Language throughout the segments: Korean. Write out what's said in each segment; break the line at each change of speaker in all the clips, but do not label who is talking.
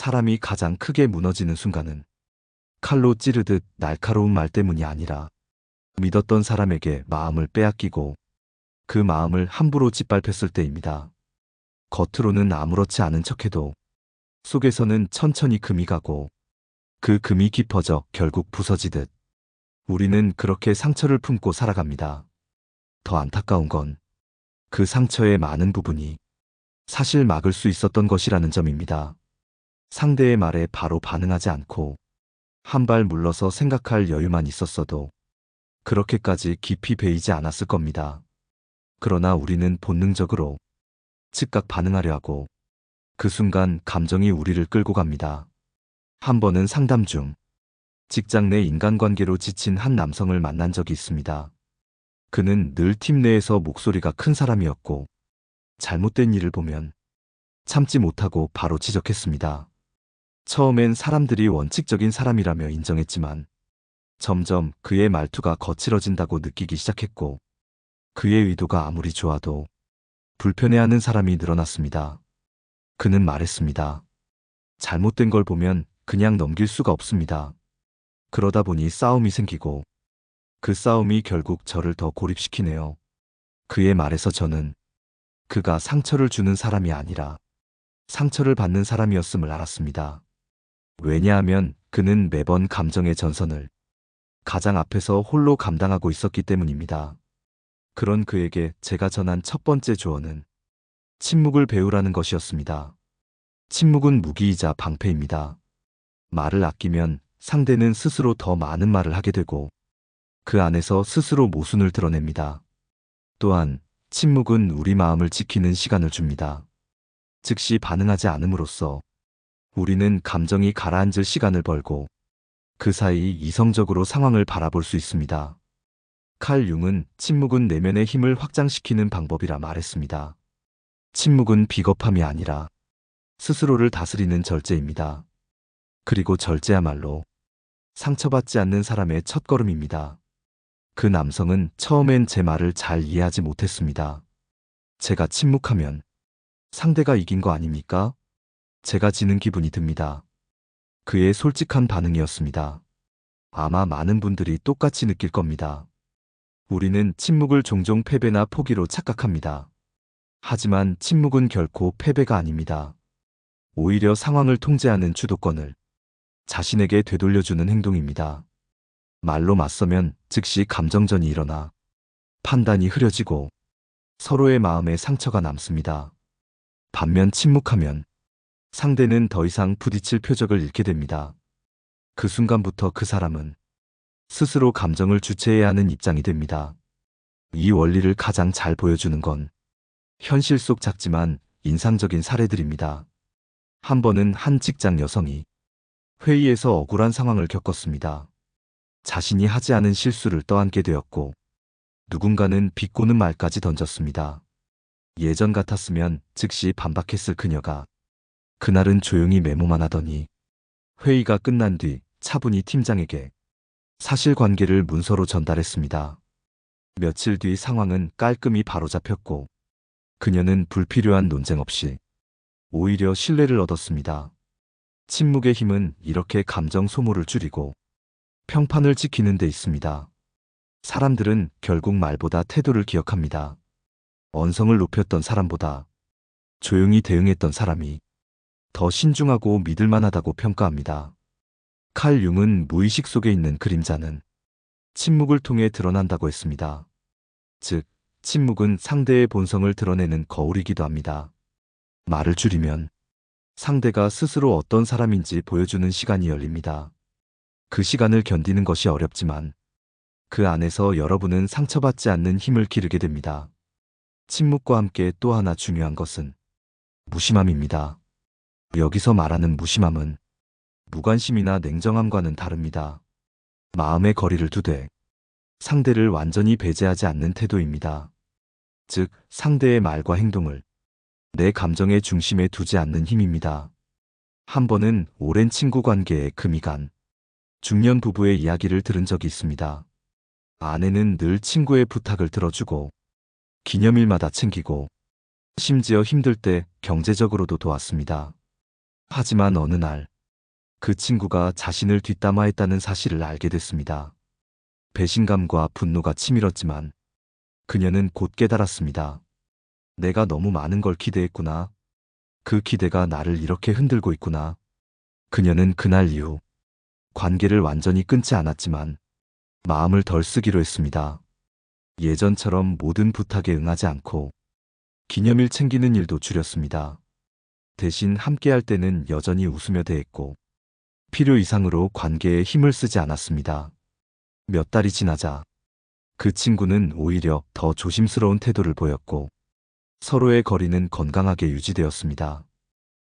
사람이 가장 크게 무너지는 순간은 칼로 찌르듯 날카로운 말 때문이 아니라 믿었던 사람에게 마음을 빼앗기고 그 마음을 함부로 짓밟혔을 때입니다. 겉으로는 아무렇지 않은 척해도 속에서는 천천히 금이 가고 그 금이 깊어져 결국 부서지듯 우리는 그렇게 상처를 품고 살아갑니다. 더 안타까운 건 그 상처의 많은 부분이 사실 막을 수 있었던 것이라는 점입니다. 상대의 말에 바로 반응하지 않고 한 발 물러서 생각할 여유만 있었어도 그렇게까지 깊이 베이지 않았을 겁니다. 그러나 우리는 본능적으로 즉각 반응하려 하고 그 순간 감정이 우리를 끌고 갑니다. 한 번은 상담 중 직장 내 인간관계로 지친 한 남성을 만난 적이 있습니다. 그는 늘 팀 내에서 목소리가 큰 사람이었고 잘못된 일을 보면 참지 못하고 바로 지적했습니다. 처음엔 사람들이 원칙적인 사람이라며 인정했지만 점점 그의 말투가 거칠어진다고 느끼기 시작했고 그의 의도가 아무리 좋아도 불편해하는 사람이 늘어났습니다. 그는 말했습니다. 잘못된 걸 보면 그냥 넘길 수가 없습니다. 그러다 보니 싸움이 생기고 그 싸움이 결국 저를 더 고립시키네요. 그의 말에서 저는 그가 상처를 주는 사람이 아니라 상처를 받는 사람이었음을 알았습니다. 왜냐하면 그는 매번 감정의 전선을 가장 앞에서 홀로 감당하고 있었기 때문입니다. 그런 그에게 제가 전한 첫 번째 조언은 침묵을 배우라는 것이었습니다. 침묵은 무기이자 방패입니다. 말을 아끼면 상대는 스스로 더 많은 말을 하게 되고 그 안에서 스스로 모순을 드러냅니다. 또한 침묵은 우리 마음을 지키는 시간을 줍니다. 즉시 반응하지 않음으로써 우리는 감정이 가라앉을 시간을 벌고 그 사이 이성적으로 상황을 바라볼 수 있습니다. 칼 융은 침묵은 내면의 힘을 확장시키는 방법이라 말했습니다. 침묵은 비겁함이 아니라 스스로를 다스리는 절제입니다. 그리고 절제야말로 상처받지 않는 사람의 첫걸음입니다. 그 남성은 처음엔 제 말을 잘 이해하지 못했습니다. 제가 침묵하면 상대가 이긴 거 아닙니까? 제가 지는 기분이 듭니다. 그의 솔직한 반응이었습니다. 아마 많은 분들이 똑같이 느낄 겁니다. 우리는 침묵을 종종 패배나 포기로 착각합니다. 하지만 침묵은 결코 패배가 아닙니다. 오히려 상황을 통제하는 주도권을 자신에게 되돌려주는 행동입니다. 말로 맞서면 즉시 감정전이 일어나 판단이 흐려지고 서로의 마음에 상처가 남습니다. 반면 침묵하면 상대는 더 이상 부딪힐 표적을 잃게 됩니다. 그 순간부터 그 사람은 스스로 감정을 주체해야 하는 입장이 됩니다. 이 원리를 가장 잘 보여주는 건 현실 속 작지만 인상적인 사례들입니다. 한 번은 한 직장 여성이 회의에서 억울한 상황을 겪었습니다. 자신이 하지 않은 실수를 떠안게 되었고 누군가는 비꼬는 말까지 던졌습니다. 예전 같았으면 즉시 반박했을 그녀가 그날은 조용히 메모만 하더니 회의가 끝난 뒤 차분히 팀장에게 사실관계를 문서로 전달했습니다. 며칠 뒤 상황은 깔끔히 바로잡혔고 그녀는 불필요한 논쟁 없이 오히려 신뢰를 얻었습니다. 침묵의 힘은 이렇게 감정 소모를 줄이고 평판을 지키는 데 있습니다. 사람들은 결국 말보다 태도를 기억합니다. 언성을 높였던 사람보다 조용히 대응했던 사람이 더 신중하고 믿을만하다고 평가합니다. 칼 융은 무의식 속에 있는 그림자는 침묵을 통해 드러난다고 했습니다. 즉, 침묵은 상대의 본성을 드러내는 거울이기도 합니다. 말을 줄이면 상대가 스스로 어떤 사람인지 보여주는 시간이 열립니다. 그 시간을 견디는 것이 어렵지만 그 안에서 여러분은 상처받지 않는 힘을 기르게 됩니다. 침묵과 함께 또 하나 중요한 것은 무심함입니다. 여기서 말하는 무심함은 무관심이나 냉정함과는 다릅니다. 마음의 거리를 두되 상대를 완전히 배제하지 않는 태도입니다. 즉, 상대의 말과 행동을 내 감정의 중심에 두지 않는 힘입니다. 한 번은 오랜 친구 관계에 금이 간 중년 부부의 이야기를 들은 적이 있습니다. 아내는 늘 친구의 부탁을 들어주고 기념일마다 챙기고 심지어 힘들 때 경제적으로도 도왔습니다. 하지만 어느 날 그 친구가 자신을 뒷담화했다는 사실을 알게 됐습니다. 배신감과 분노가 치밀었지만 그녀는 곧 깨달았습니다. 내가 너무 많은 걸 기대했구나. 그 기대가 나를 이렇게 흔들고 있구나. 그녀는 그날 이후 관계를 완전히 끊지 않았지만 마음을 덜 쓰기로 했습니다. 예전처럼 모든 부탁에 응하지 않고 기념일 챙기는 일도 줄였습니다. 대신 함께할 때는 여전히 웃으며 대했고 필요 이상으로 관계에 힘을 쓰지 않았습니다. 몇 달이 지나자 그 친구는 오히려 더 조심스러운 태도를 보였고 서로의 거리는 건강하게 유지되었습니다.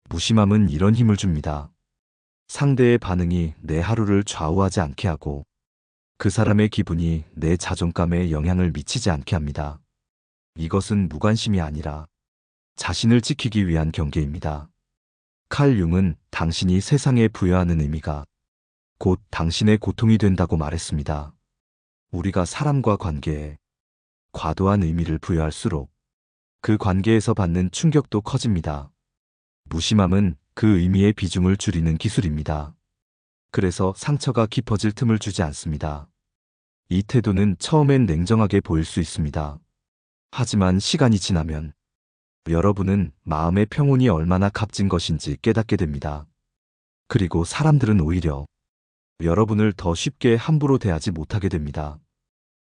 무심함은 이런 힘을 줍니다. 상대의 반응이 내 하루를 좌우하지 않게 하고 그 사람의 기분이 내 자존감에 영향을 미치지 않게 합니다. 이것은 무관심이 아니라 자신을 지키기 위한 경계입니다. 칼 융은 당신이 세상에 부여하는 의미가 곧 당신의 고통이 된다고 말했습니다. 우리가 사람과 관계에 과도한 의미를 부여할수록 그 관계에서 받는 충격도 커집니다. 무심함은 그 의미의 비중을 줄이는 기술입니다. 그래서 상처가 깊어질 틈을 주지 않습니다. 이 태도는 처음엔 냉정하게 보일 수 있습니다. 하지만 시간이 지나면 여러분은 마음의 평온이 얼마나 값진 것인지 깨닫게 됩니다. 그리고 사람들은 오히려 여러분을 더 쉽게 함부로 대하지 못하게 됩니다.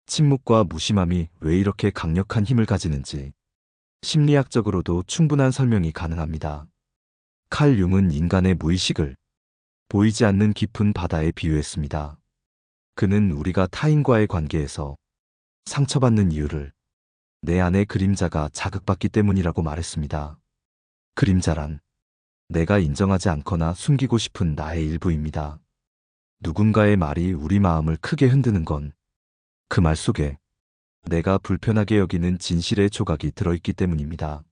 침묵과 무심함이 왜 이렇게 강력한 힘을 가지는지 심리학적으로도 충분한 설명이 가능합니다. 칼 융은 인간의 무의식을 보이지 않는 깊은 바다에 비유했습니다. 그는 우리가 타인과의 관계에서 상처받는 이유를 내 안의 그림자가 자극받기 때문이라고 말했습니다. 그림자란 내가 인정하지 않거나 숨기고 싶은 나의 일부입니다. 누군가의 말이 우리 마음을 크게 흔드는 건 그 말 속에 내가 불편하게 여기는 진실의 조각이 들어있기 때문입니다.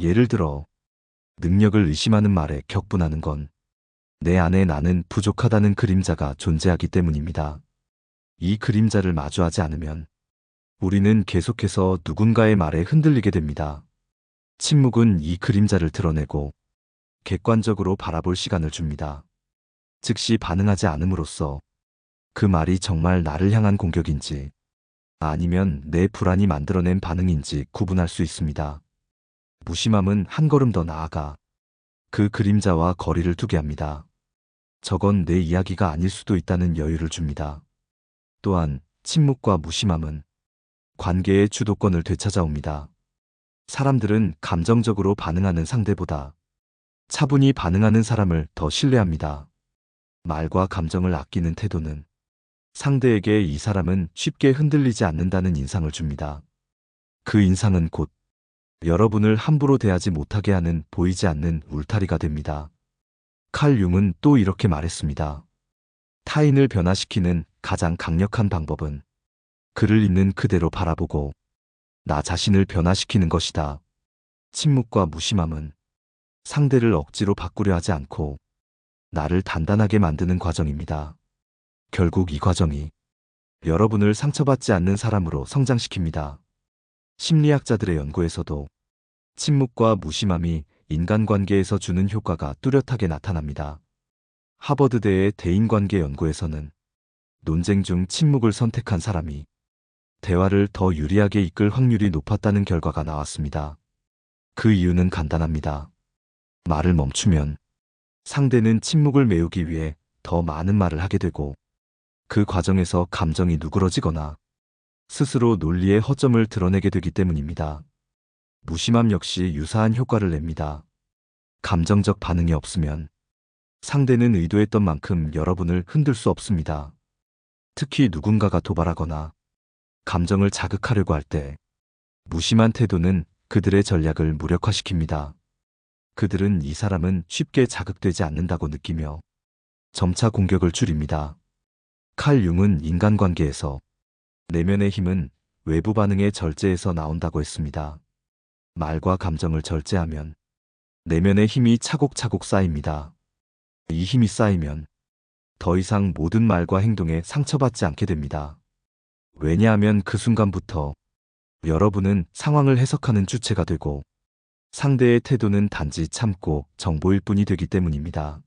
예를 들어 능력을 의심하는 말에 격분하는 건 내 안에 나는 부족하다는 그림자가 존재하기 때문입니다. 이 그림자를 마주하지 않으면 우리는 계속해서 누군가의 말에 흔들리게 됩니다. 침묵은 이 그림자를 드러내고 객관적으로 바라볼 시간을 줍니다. 즉시 반응하지 않음으로써 그 말이 정말 나를 향한 공격인지 아니면 내 불안이 만들어낸 반응인지 구분할 수 있습니다. 무심함은 한 걸음 더 나아가 그 그림자와 거리를 두게 합니다. 저건 내 이야기가 아닐 수도 있다는 여유를 줍니다. 또한 침묵과 무심함은 관계의 주도권을 되찾아옵니다. 사람들은 감정적으로 반응하는 상대보다 차분히 반응하는 사람을 더 신뢰합니다. 말과 감정을 아끼는 태도는 상대에게 이 사람은 쉽게 흔들리지 않는다는 인상을 줍니다. 그 인상은 곧 여러분을 함부로 대하지 못하게 하는 보이지 않는 울타리가 됩니다. 칼 융은 또 이렇게 말했습니다. 타인을 변화시키는 가장 강력한 방법은 그를 있는 그대로 바라보고 나 자신을 변화시키는 것이다. 침묵과 무심함은 상대를 억지로 바꾸려 하지 않고 나를 단단하게 만드는 과정입니다. 결국 이 과정이 여러분을 상처받지 않는 사람으로 성장시킵니다. 심리학자들의 연구에서도 침묵과 무심함이 인간관계에서 주는 효과가 뚜렷하게 나타납니다. 하버드대의 대인관계 연구에서는 논쟁 중 침묵을 선택한 사람이 대화를 더 유리하게 이끌 확률이 높았다는 결과가 나왔습니다. 그 이유는 간단합니다. 말을 멈추면 상대는 침묵을 메우기 위해 더 많은 말을 하게 되고 그 과정에서 감정이 누그러지거나 스스로 논리의 허점을 드러내게 되기 때문입니다. 무심함 역시 유사한 효과를 냅니다. 감정적 반응이 없으면 상대는 의도했던 만큼 여러분을 흔들 수 없습니다. 특히 누군가가 도발하거나 감정을 자극하려고 할 때 무심한 태도는 그들의 전략을 무력화시킵니다. 그들은 이 사람은 쉽게 자극되지 않는다고 느끼며 점차 공격을 줄입니다. 칼 융은 인간관계에서 내면의 힘은 외부 반응의 절제에서 나온다고 했습니다. 말과 감정을 절제하면 내면의 힘이 차곡차곡 쌓입니다. 이 힘이 쌓이면 더 이상 모든 말과 행동에 상처받지 않게 됩니다. 왜냐하면 그 순간부터 여러분은 상황을 해석하는 주체가 되고 상대의 태도는 단지 참고 정보일 뿐이 되기 때문입니다.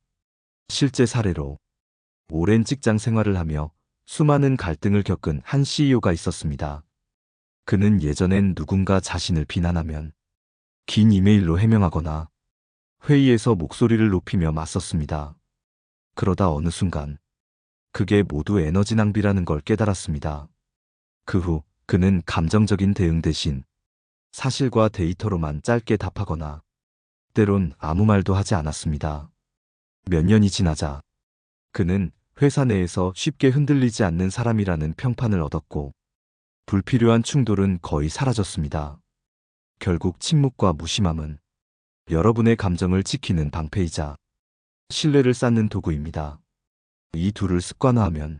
실제 사례로 오랜 직장 생활을 하며 수많은 갈등을 겪은 한 CEO가 있었습니다. 그는 예전엔 누군가 자신을 비난하면 긴 이메일로 해명하거나 회의에서 목소리를 높이며 맞섰습니다. 그러다 어느 순간 그게 모두 에너지 낭비라는 걸 깨달았습니다. 그 후 그는 감정적인 대응 대신 사실과 데이터로만 짧게 답하거나 때론 아무 말도 하지 않았습니다. 몇 년이 지나자 그는 회사 내에서 쉽게 흔들리지 않는 사람이라는 평판을 얻었고 불필요한 충돌은 거의 사라졌습니다. 결국 침묵과 무심함은 여러분의 감정을 지키는 방패이자 신뢰를 쌓는 도구입니다. 이 둘을 습관화하면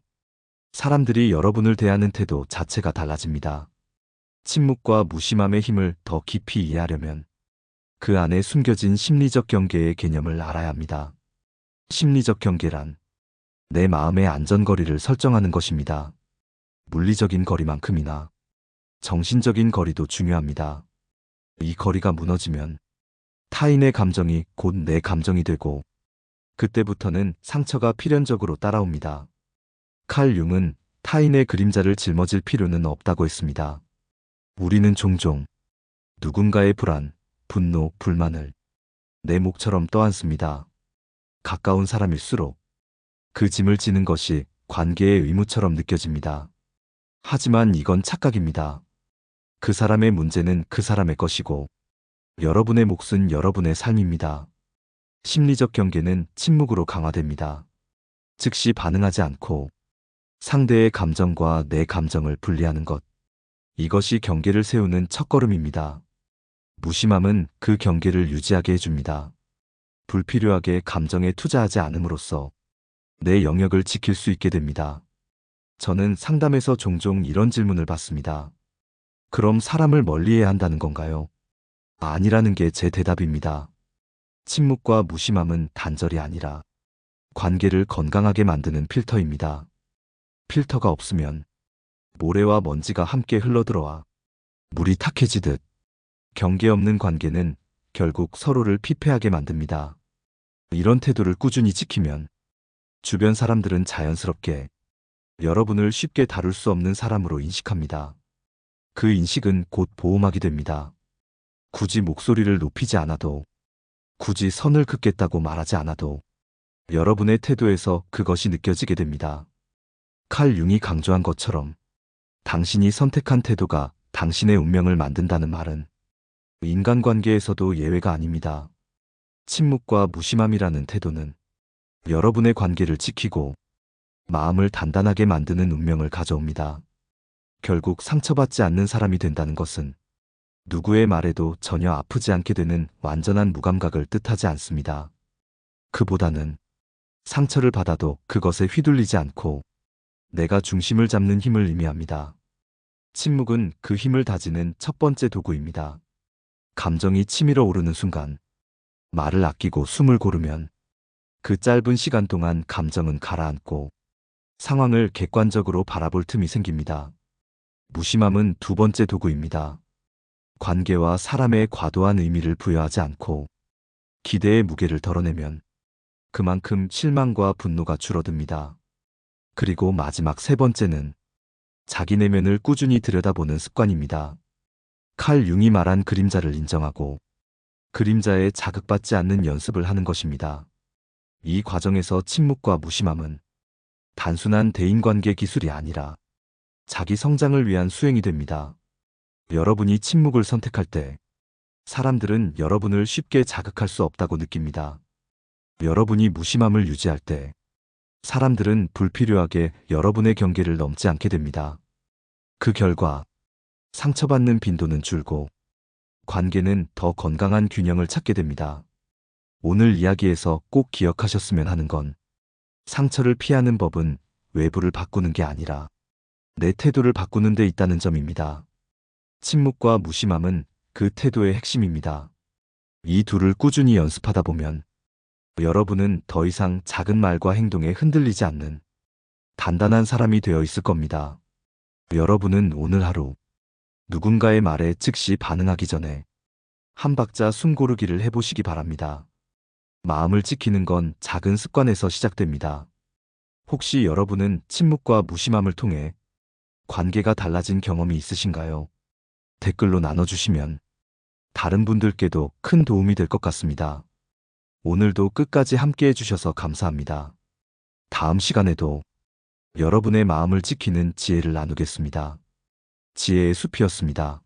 사람들이 여러분을 대하는 태도 자체가 달라집니다. 침묵과 무심함의 힘을 더 깊이 이해하려면 그 안에 숨겨진 심리적 경계의 개념을 알아야 합니다. 심리적 경계란 내 마음의 안전거리를 설정하는 것입니다. 물리적인 거리만큼이나 정신적인 거리도 중요합니다. 이 거리가 무너지면 타인의 감정이 곧 내 감정이 되고 그때부터는 상처가 필연적으로 따라옵니다. 칼 융은 타인의 그림자를 짊어질 필요는 없다고 했습니다. 우리는 종종 누군가의 불안, 분노, 불만을 내 몫처럼 떠안습니다. 가까운 사람일수록 그 짐을 지는 것이 관계의 의무처럼 느껴집니다. 하지만 이건 착각입니다. 그 사람의 문제는 그 사람의 것이고 여러분의 몫은 여러분의 삶입니다. 심리적 경계는 침묵으로 강화됩니다. 즉시 반응하지 않고 상대의 감정과 내 감정을 분리하는 것. 이것이 경계를 세우는 첫걸음입니다. 무심함은 그 경계를 유지하게 해줍니다. 불필요하게 감정에 투자하지 않음으로써 내 영역을 지킬 수 있게 됩니다. 저는 상담에서 종종 이런 질문을 받습니다. 그럼 사람을 멀리해야 한다는 건가요? 아니라는 게 제 대답입니다. 침묵과 무심함은 단절이 아니라 관계를 건강하게 만드는 필터입니다. 필터가 없으면 모래와 먼지가 함께 흘러들어와 물이 탁해지듯 경계 없는 관계는 결국 서로를 피폐하게 만듭니다. 이런 태도를 꾸준히 지키면 주변 사람들은 자연스럽게 여러분을 쉽게 다룰 수 없는 사람으로 인식합니다. 그 인식은 곧 보호막이 됩니다. 굳이 목소리를 높이지 않아도, 굳이 선을 긋겠다고 말하지 않아도 여러분의 태도에서 그것이 느껴지게 됩니다. 칼 융이 강조한 것처럼 당신이 선택한 태도가 당신의 운명을 만든다는 말은 인간관계에서도 예외가 아닙니다. 침묵과 무심함이라는 태도는 여러분의 관계를 지키고 마음을 단단하게 만드는 운명을 가져옵니다. 결국 상처받지 않는 사람이 된다는 것은 누구의 말에도 전혀 아프지 않게 되는 완전한 무감각을 뜻하지 않습니다. 그보다는 상처를 받아도 그것에 휘둘리지 않고 내가 중심을 잡는 힘을 의미합니다. 침묵은 그 힘을 다지는 첫 번째 도구입니다. 감정이 치밀어 오르는 순간 말을 아끼고 숨을 고르면 그 짧은 시간 동안 감정은 가라앉고 상황을 객관적으로 바라볼 틈이 생깁니다. 무심함은 두 번째 도구입니다. 관계와 사람의 과도한 의미를 부여하지 않고 기대의 무게를 덜어내면 그만큼 실망과 분노가 줄어듭니다. 그리고 마지막 세 번째는 자기 내면을 꾸준히 들여다보는 습관입니다. 칼 융이 말한 그림자를 인정하고 그림자에 자극받지 않는 연습을 하는 것입니다. 이 과정에서 침묵과 무심함은 단순한 대인관계 기술이 아니라 자기 성장을 위한 수행이 됩니다. 여러분이 침묵을 선택할 때 사람들은 여러분을 쉽게 자극할 수 없다고 느낍니다. 여러분이 무심함을 유지할 때 사람들은 불필요하게 여러분의 경계를 넘지 않게 됩니다. 그 결과 상처받는 빈도는 줄고 관계는 더 건강한 균형을 찾게 됩니다. 오늘 이야기에서 꼭 기억하셨으면 하는 건 상처를 피하는 법은 외부를 바꾸는 게 아니라 내 태도를 바꾸는 데 있다는 점입니다. 침묵과 무심함은 그 태도의 핵심입니다. 이 둘을 꾸준히 연습하다 보면 여러분은 더 이상 작은 말과 행동에 흔들리지 않는 단단한 사람이 되어 있을 겁니다. 여러분은 오늘 하루 누군가의 말에 즉시 반응하기 전에 한 박자 숨 고르기를 해보시기 바랍니다. 마음을 지키는 건 작은 습관에서 시작됩니다. 혹시 여러분은 침묵과 무심함을 통해 관계가 달라진 경험이 있으신가요? 댓글로 나눠주시면 다른 분들께도 큰 도움이 될 것 같습니다. 오늘도 끝까지 함께 해주셔서 감사합니다. 다음 시간에도 여러분의 마음을 지키는 지혜를 나누겠습니다. 지혜의 숲이었습니다.